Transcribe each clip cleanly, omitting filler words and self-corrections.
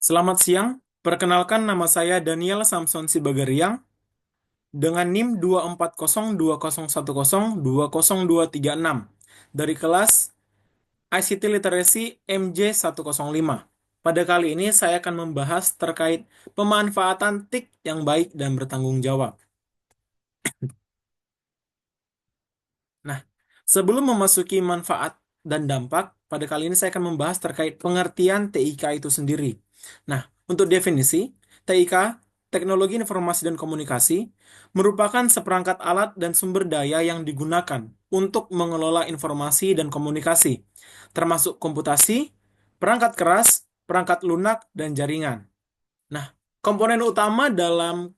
Selamat siang, perkenalkan nama saya Daniel Samson Sibagariang dengan NIM 24020102026 dari kelas ICT Literacy MJ105. Pada kali ini saya akan membahas terkait pemanfaatan TIK yang baik dan bertanggung jawab. Nah, sebelum memasuki manfaat dan dampak, pada kali ini saya akan membahas terkait pengertian TIK itu sendiri. Nah, untuk definisi, TIK, Teknologi Informasi dan Komunikasi, merupakan seperangkat alat dan sumber daya yang digunakan untuk mengelola informasi dan komunikasi, termasuk komputasi, perangkat keras, perangkat lunak, dan jaringan. Nah, komponen utama dalam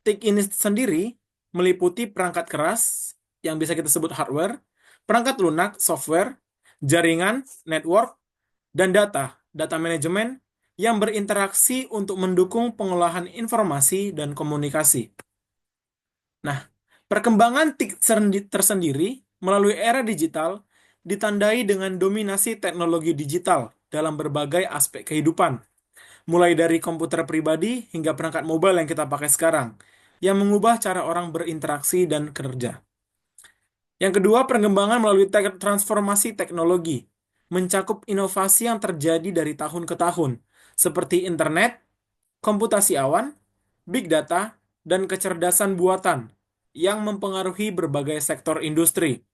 TIK ini sendiri meliputi perangkat keras yang bisa kita sebut hardware, perangkat lunak software, jaringan, network, dan data manajemen yang berinteraksi untuk mendukung pengolahan informasi dan komunikasi. Nah, perkembangan TIK tersendiri melalui era digital ditandai dengan dominasi teknologi digital dalam berbagai aspek kehidupan, mulai dari komputer pribadi hingga perangkat mobile yang kita pakai sekarang, yang mengubah cara orang berinteraksi dan kerja. Yang kedua, perkembangan melalui transformasi teknologi, mencakup inovasi yang terjadi dari tahun ke tahun, seperti internet, komputasi awan, big data, dan kecerdasan buatan, yang mempengaruhi berbagai sektor industri.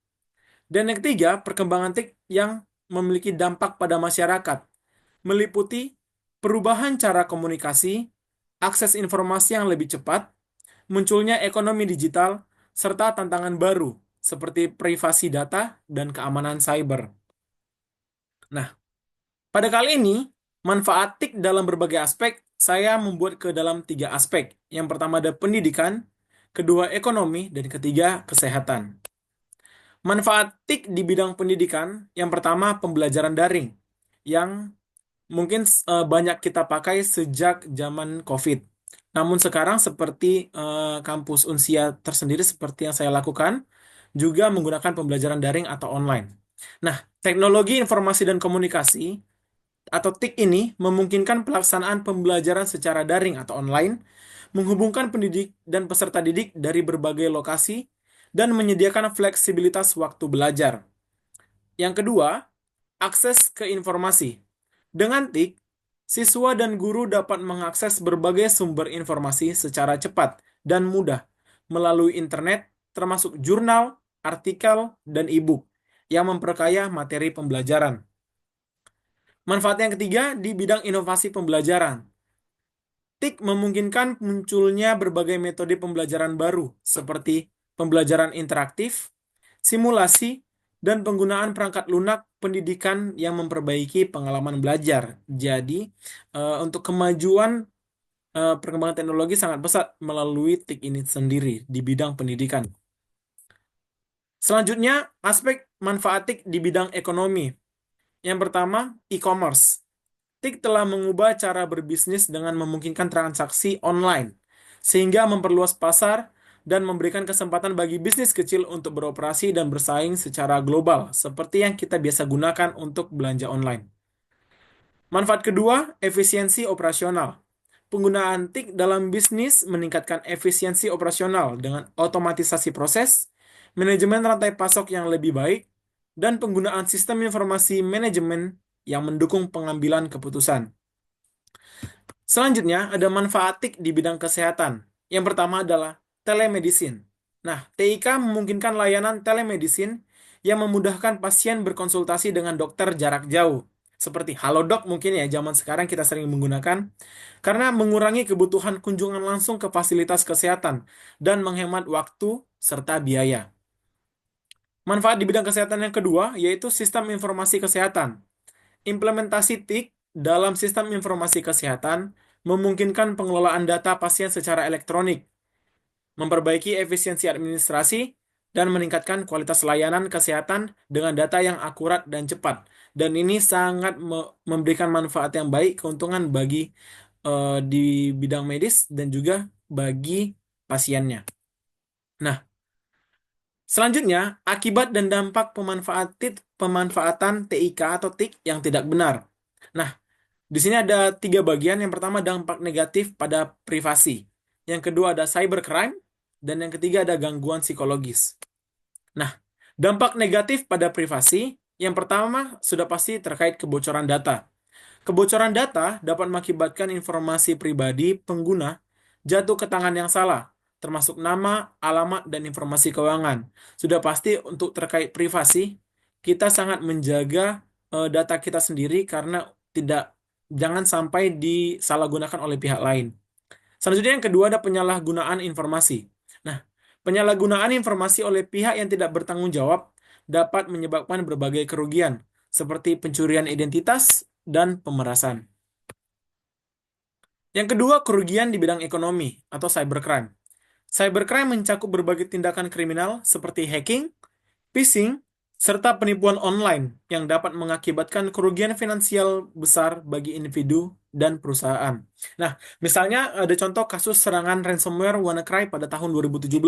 Dan yang ketiga, perkembangan TIK yang memiliki dampak pada masyarakat, meliputi perubahan cara komunikasi, akses informasi yang lebih cepat, munculnya ekonomi digital, serta tantangan baru seperti privasi data dan keamanan cyber. Nah, pada kali ini, manfaat TIK dalam berbagai aspek, saya membuat ke dalam 3 aspek. Yang pertama ada pendidikan, kedua ekonomi, dan ketiga kesehatan. Manfaat TIK di bidang pendidikan, yang pertama pembelajaran daring, yang mungkin banyak kita pakai sejak zaman COVID. Namun sekarang seperti kampus Unsia tersendiri seperti yang saya lakukan, juga menggunakan pembelajaran daring atau online. Nah, teknologi informasi dan komunikasi atau TIK ini memungkinkan pelaksanaan pembelajaran secara daring atau online, menghubungkan pendidik dan peserta didik dari berbagai lokasi, dan menyediakan fleksibilitas waktu belajar. Yang kedua, akses ke informasi. Dengan TIK, siswa dan guru dapat mengakses berbagai sumber informasi secara cepat dan mudah melalui internet, termasuk jurnal, artikel, dan e-book yang memperkaya materi pembelajaran. Manfaat yang ketiga di bidang inovasi pembelajaran. TIK memungkinkan munculnya berbagai metode pembelajaran baru, seperti pembelajaran interaktif, simulasi, dan penggunaan perangkat lunak pendidikan yang memperbaiki pengalaman belajar. Jadi, untuk kemajuan perkembangan teknologi sangat pesat melalui TIK ini sendiri di bidang pendidikan. Selanjutnya, aspek manfaat TIK di bidang ekonomi. Yang pertama, e-commerce. TIK telah mengubah cara berbisnis dengan memungkinkan transaksi online, sehingga memperluas pasar dan memberikan kesempatan bagi bisnis kecil untuk beroperasi dan bersaing secara global, seperti yang kita biasa gunakan untuk belanja online. Manfaat kedua, efisiensi operasional. Penggunaan TIK dalam bisnis meningkatkan efisiensi operasional dengan otomatisasi proses, manajemen rantai pasok yang lebih baik, dan penggunaan sistem informasi manajemen yang mendukung pengambilan keputusan. Selanjutnya, ada manfaat TIK di bidang kesehatan. Yang pertama adalah telemedicine. Nah, TIK memungkinkan layanan telemedicine yang memudahkan pasien berkonsultasi dengan dokter jarak jauh. Seperti Halodoc mungkin ya, zaman sekarang kita sering menggunakan, karena mengurangi kebutuhan kunjungan langsung ke fasilitas kesehatan dan menghemat waktu serta biaya. Manfaat di bidang kesehatan yang kedua, yaitu sistem informasi kesehatan. Implementasi TIK dalam sistem informasi kesehatan memungkinkan pengelolaan data pasien secara elektronik, memperbaiki efisiensi administrasi, dan meningkatkan kualitas layanan kesehatan dengan data yang akurat dan cepat. Dan ini sangat memberikan manfaat yang baik, keuntungan bagi di bidang medis dan juga bagi pasiennya. Nah, selanjutnya, akibat dan dampak pemanfaatan TIK atau TIK yang tidak benar. Nah, Di sini ada tiga bagian. Yang pertama dampak negatif pada privasi. Yang kedua ada cybercrime. Dan yang ketiga ada gangguan psikologis. Nah, dampak negatif pada privasi. Yang pertama sudah pasti terkait kebocoran data. Kebocoran data dapat mengakibatkan informasi pribadi pengguna jatuh ke tangan yang salah, termasuk nama, alamat, dan informasi keuangan. Sudah pasti untuk terkait privasi, kita sangat menjaga data kita sendiri karena tidak jangan sampai disalahgunakan oleh pihak lain. Selanjutnya yang kedua ada penyalahgunaan informasi. Nah, penyalahgunaan informasi oleh pihak yang tidak bertanggung jawab dapat menyebabkan berbagai kerugian, seperti pencurian identitas dan pemerasan. Yang kedua, kerugian di bidang ekonomi atau cybercrime. Cybercrime mencakup berbagai tindakan kriminal seperti hacking, phishing, serta penipuan online yang dapat mengakibatkan kerugian finansial besar bagi individu dan perusahaan. Nah, misalnya ada contoh kasus serangan ransomware WannaCry pada tahun 2017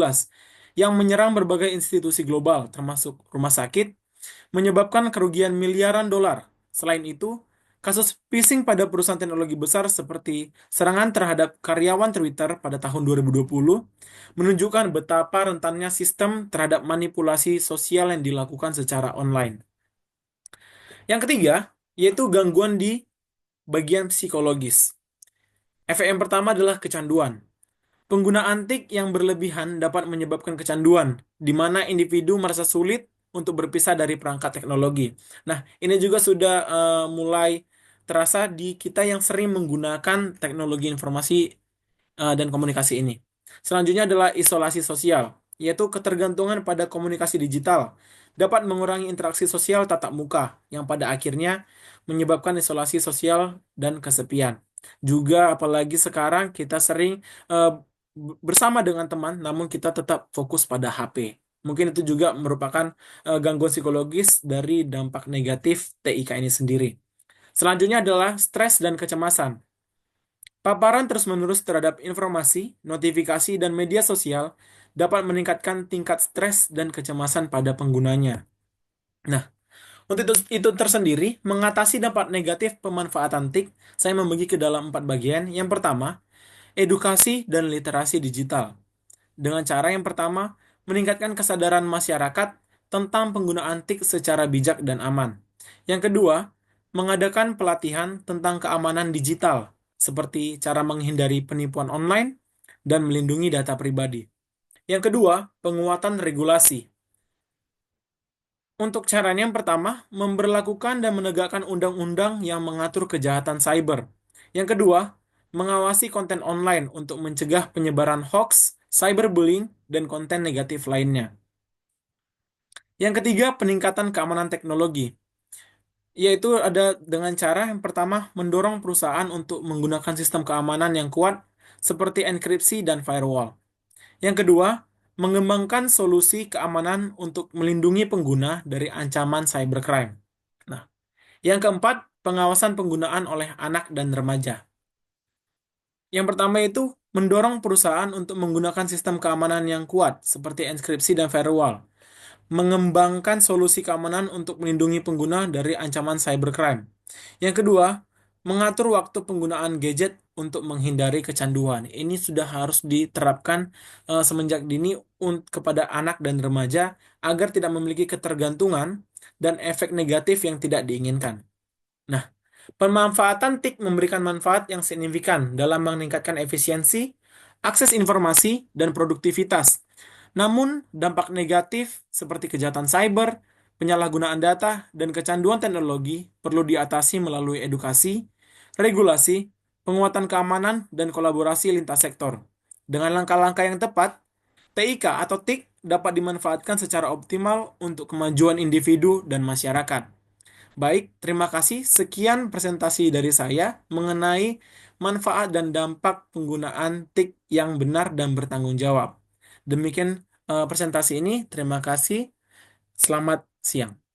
yang menyerang berbagai institusi global, termasuk rumah sakit, menyebabkan kerugian miliaran dolar. Selain itu, kasus phishing pada perusahaan teknologi besar seperti serangan terhadap karyawan Twitter pada tahun 2020 menunjukkan betapa rentannya sistem terhadap manipulasi sosial yang dilakukan secara online. Yang ketiga, yaitu gangguan di bagian psikologis. Efek yang pertama adalah kecanduan. Penggunaan TIK yang berlebihan dapat menyebabkan kecanduan, di mana individu merasa sulit untuk berpisah dari perangkat teknologi. Nah, ini juga sudah mulai terasa di kita yang sering menggunakan teknologi informasi dan komunikasi ini. Selanjutnya adalah isolasi sosial, yaitu ketergantungan pada komunikasi digital dapat mengurangi interaksi sosial tatap muka yang pada akhirnya menyebabkan isolasi sosial dan kesepian. Juga apalagi sekarang kita sering eh, bersama dengan teman, namun kita tetap fokus pada HP. Mungkin itu juga merupakan gangguan psikologis dari dampak negatif TIK ini sendiri. Selanjutnya adalah stres dan kecemasan. Paparan terus-menerus terhadap informasi, notifikasi, dan media sosial dapat meningkatkan tingkat stres dan kecemasan pada penggunanya. Nah, untuk itu tersendiri, mengatasi dampak negatif pemanfaatan TIK, saya membagi ke dalam 4 bagian. Yang pertama, edukasi dan literasi digital. Dengan cara yang pertama, meningkatkan kesadaran masyarakat tentang penggunaan TIK secara bijak dan aman. Yang kedua, mengadakan pelatihan tentang keamanan digital, seperti cara menghindari penipuan online dan melindungi data pribadi. Yang kedua, penguatan regulasi. Untuk caranya yang pertama, memberlakukan dan menegakkan undang-undang yang mengatur kejahatan cyber. Yang kedua, mengawasi konten online untuk mencegah penyebaran hoax, cyberbullying, dan konten negatif lainnya. Yang ketiga, peningkatan keamanan teknologi, yaitu ada dengan cara yang pertama, mendorong perusahaan untuk menggunakan sistem keamanan yang kuat seperti enkripsi dan firewall. Yang kedua, mengembangkan solusi keamanan untuk melindungi pengguna dari ancaman cybercrime. Nah, yang keempat, pengawasan penggunaan oleh anak dan remaja. Yang pertama itu mendorong perusahaan untuk menggunakan sistem keamanan yang kuat seperti enkripsi dan firewall, mengembangkan solusi keamanan untuk melindungi pengguna dari ancaman cybercrime. Yang kedua, mengatur waktu penggunaan gadget untuk menghindari kecanduan. Ini sudah harus diterapkan semenjak dini kepada anak dan remaja agar tidak memiliki ketergantungan dan efek negatif yang tidak diinginkan. Nah, pemanfaatan TIK memberikan manfaat yang signifikan dalam meningkatkan efisiensi, akses informasi, dan produktivitas. Namun, dampak negatif seperti kejahatan cyber, penyalahgunaan data, dan kecanduan teknologi perlu diatasi melalui edukasi, regulasi, penguatan keamanan, dan kolaborasi lintas sektor. Dengan langkah-langkah yang tepat, TIK atau TIK dapat dimanfaatkan secara optimal untuk kemajuan individu dan masyarakat. Baik, terima kasih. Sekian presentasi dari saya mengenai manfaat dan dampak penggunaan TIK yang benar dan bertanggung jawab. Demikian presentasi ini. Terima kasih. Selamat siang.